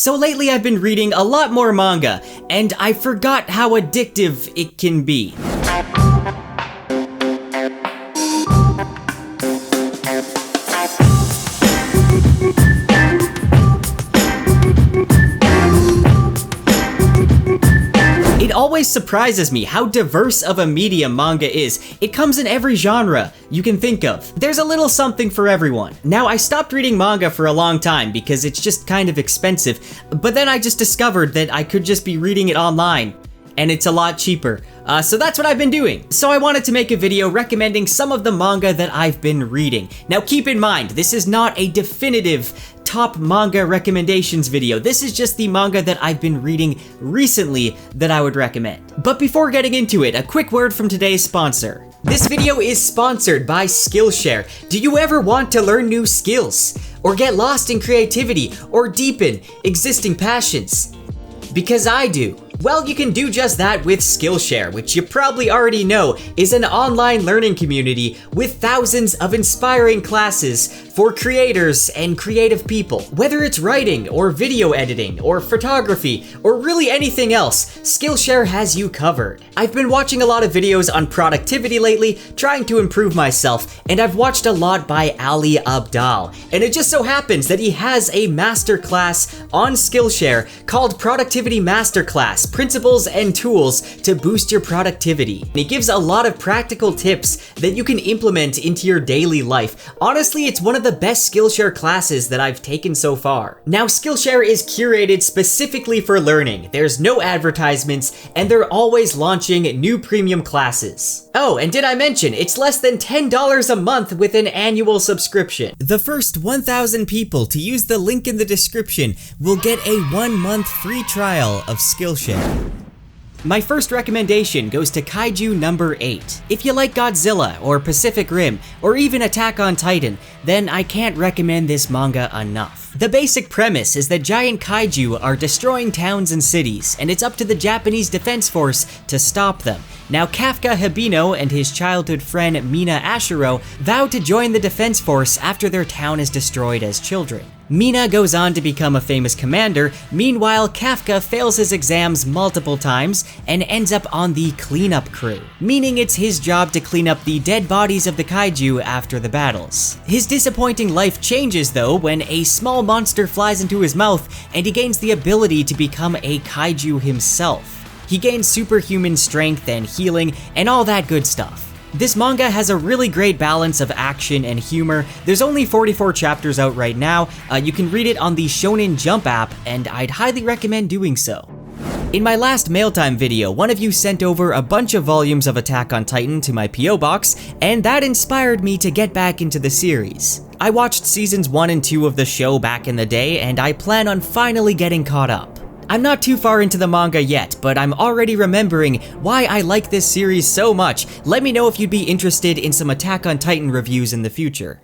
So lately I've been reading a lot more manga, and I forgot how addictive it can be. It always surprises me how diverse of a medium manga is. It comes in every genre you can think of. There's a little something for everyone. Now, I stopped reading manga for a long time because it's just kind of expensive, but then I just discovered that I could just be reading it online, and it's a lot cheaper. So that's what I've been doing. So I wanted to make a video recommending some of the manga that I've been reading. Now keep in mind, this is not a definitive top manga recommendations video. This is just the manga that I've been reading recently that I would recommend. But before getting into it, a quick word from today's sponsor. This video is sponsored by Skillshare. Do you ever want to learn new skills? Or get lost in creativity? Or deepen existing passions? Because I do. Well, you can do just that with Skillshare, which you probably already know is an online learning community with thousands of inspiring classes for creators and creative people. Whether it's writing or video editing or photography or really anything else, Skillshare has you covered. I've been watching a lot of videos on productivity lately, trying to improve myself, and I've watched a lot by Ali Abdaal. And it just so happens that he has a masterclass on Skillshare called Productivity Masterclass: Principles and Tools to Boost Your Productivity. And he gives a lot of practical tips that you can implement into your daily life. Honestly, it's one of the best Skillshare classes that I've taken so far. Now, Skillshare is curated specifically for learning. There's no advertisements, and they're always launching new premium classes. Oh, and did I mention, it's less than $10 a month with an annual subscription. The first 1,000 people to use the link in the description will get a 1-month free trial of Skillshare. My first recommendation goes to Kaiju No.8. If you like Godzilla or Pacific Rim or even Attack on Titan, then I can't recommend this manga enough. The basic premise is that giant kaiju are destroying towns and cities, and it's up to the Japanese Defense Force to stop them. Now, Kafka Hibino and his childhood friend Mina Ashiro vow to join the Defense Force after their town is destroyed as children. Mina goes on to become a famous commander. Meanwhile, Kafka fails his exams multiple times and ends up on the cleanup crew, meaning it's his job to clean up the dead bodies of the kaiju after the battles. His disappointing life changes though when a small monster flies into his mouth and he gains the ability to become a kaiju himself. He gains superhuman strength and healing and all that good stuff. This manga has a really great balance of action and humor. There's only 44 chapters out right now. You can read it on the Shonen Jump app, and I'd highly recommend doing so. In my last Mailtime video, one of you sent over a bunch of volumes of Attack on Titan to my PO box, and that inspired me to get back into the series. I watched seasons 1 and 2 of the show back in the day, and I plan on finally getting caught up. I'm not too far into the manga yet, but I'm already remembering why I like this series so much. Let me know if you'd be interested in some Attack on Titan reviews in the future.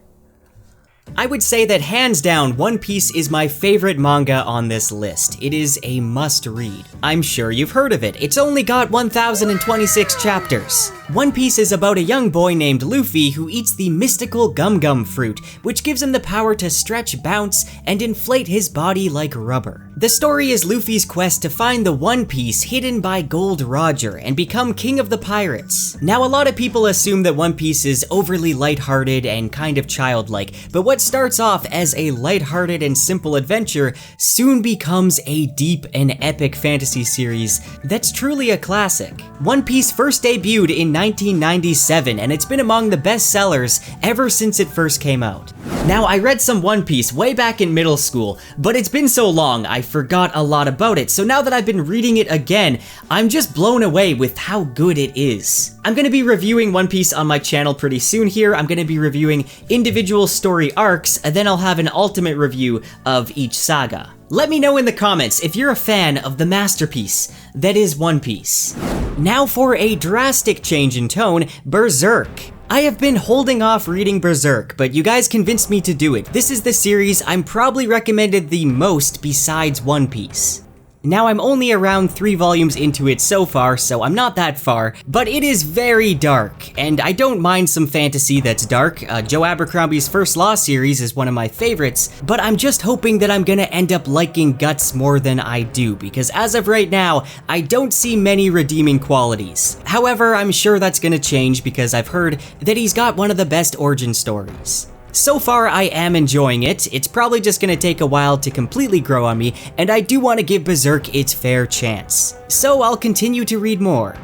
I would say that hands down, One Piece is my favorite manga on this list. It is a must-read. I'm sure you've heard of it. It's only got 1,026 chapters. One Piece is about a young boy named Luffy who eats the mystical Gum Gum fruit, which gives him the power to stretch, bounce, and inflate his body like rubber. The story is Luffy's quest to find the One Piece hidden by Gold Roger and become king of the pirates. Now, a lot of people assume that One Piece is overly lighthearted and kind of childlike, but what starts off as a lighthearted and simple adventure soon becomes a deep and epic fantasy series that's truly a classic. One Piece first debuted in 1997, and it's been among the best sellers ever since it first came out. Now, I read some One Piece way back in middle school, but it's been so long I forgot a lot about it, so now that I've been reading it again, I'm just blown away with how good it is. I'm gonna be reviewing One Piece on my channel pretty soon here. I'm gonna be reviewing individual story arcs, and then I'll have an ultimate review of each saga. Let me know in the comments if you're a fan of the masterpiece that is One Piece. Now for a drastic change in tone, Berserk. I have been holding off reading Berserk, but you guys convinced me to do it. This is the series I'm probably recommended the most besides One Piece. Now, I'm only around 3 volumes into it so far, so I'm not that far, but it is very dark, and I don't mind some fantasy that's dark. Joe Abercrombie's First Law series is one of my favorites, but I'm just hoping that I'm gonna end up liking Guts more than I do, because as of right now, I don't see many redeeming qualities. However, I'm sure that's gonna change because I've heard that he's got one of the best origin stories. So far, I am enjoying it. It's probably just gonna take a while to completely grow on me, and I do want to give Berserk its fair chance. So I'll continue to read more.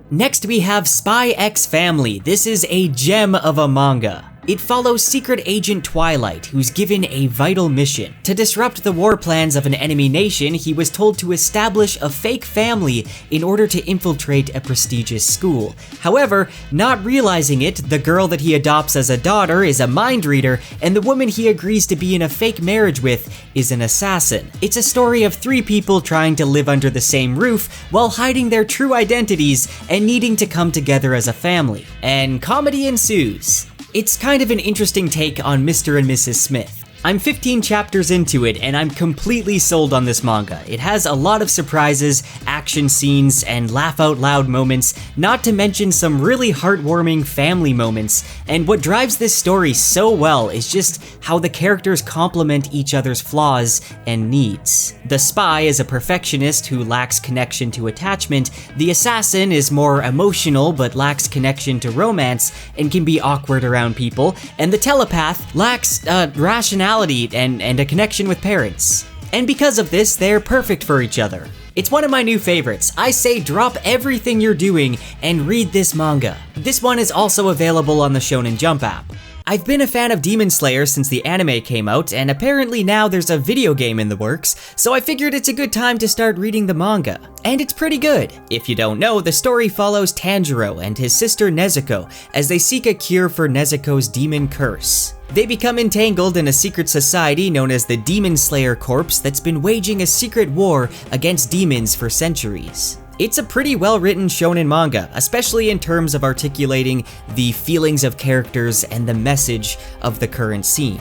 Next we have Spy X Family. This is a gem of a manga. It follows Secret Agent Twilight, who's given a vital mission. To disrupt the war plans of an enemy nation, he was told to establish a fake family in order to infiltrate a prestigious school. However, not realizing it, the girl that he adopts as a daughter is a mind reader, and the woman he agrees to be in a fake marriage with is an assassin. It's a story of 3 people trying to live under the same roof while hiding their true identities and needing to come together as a family. And comedy ensues. It's kind of an interesting take on Mr. and Mrs. Smith. I'm 15 chapters into it, and I'm completely sold on this manga. It has a lot of surprises, action scenes, and laugh-out-loud moments, not to mention some really heartwarming family moments, and what drives this story so well is just how the characters complement each other's flaws and needs. The spy is a perfectionist who lacks connection to attachment, the assassin is more emotional but lacks connection to romance and can be awkward around people, and the telepath lacks rationality and a connection with parents. And because of this, they're perfect for each other. It's one of my new favorites. I say drop everything you're doing and read this manga. This one is also available on the Shonen Jump app. I've been a fan of Demon Slayer since the anime came out, and apparently now there's a video game in the works, so I figured it's a good time to start reading the manga. And it's pretty good. If you don't know, the story follows Tanjiro and his sister Nezuko as they seek a cure for Nezuko's demon curse. They become entangled in a secret society known as the Demon Slayer Corps that's been waging a secret war against demons for centuries. It's a pretty well-written shonen manga, especially in terms of articulating the feelings of characters and the message of the current scene.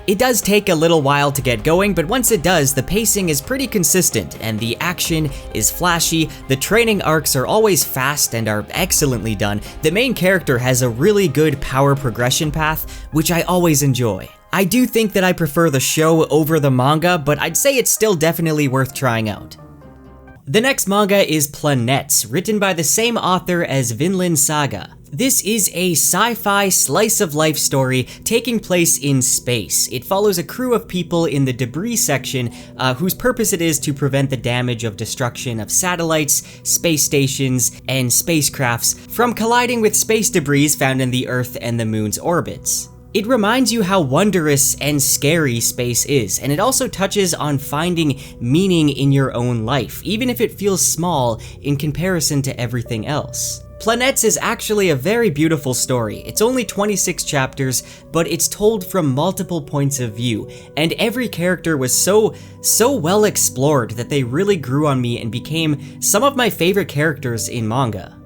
It does take a little while to get going, but once it does, the pacing is pretty consistent and the action is flashy, the training arcs are always fast and are excellently done, the main character has a really good power progression path, which I always enjoy. I do think that I prefer the show over the manga, but I'd say it's still definitely worth trying out. The next manga is Planets, written by the same author as Vinland Saga. This is a sci-fi slice-of-life story taking place in space. It follows a crew of people in the debris section whose purpose it is to prevent the damage of destruction of satellites, space stations, and spacecrafts from colliding with space debris found in the Earth and the Moon's orbits. It reminds you how wondrous and scary space is, and it also touches on finding meaning in your own life, even if it feels small in comparison to everything else. Planets is actually a very beautiful story. It's only 26 chapters, but it's told from multiple points of view, and every character was so well explored that they really grew on me and became some of my favorite characters in manga.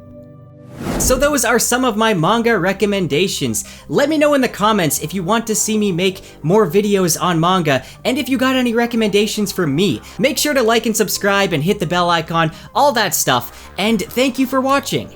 So those are some of my manga recommendations. Let me know in the comments if you want to see me make more videos on manga, and if you got any recommendations for me. Make sure to like and subscribe and hit the bell icon, all that stuff, and thank you for watching.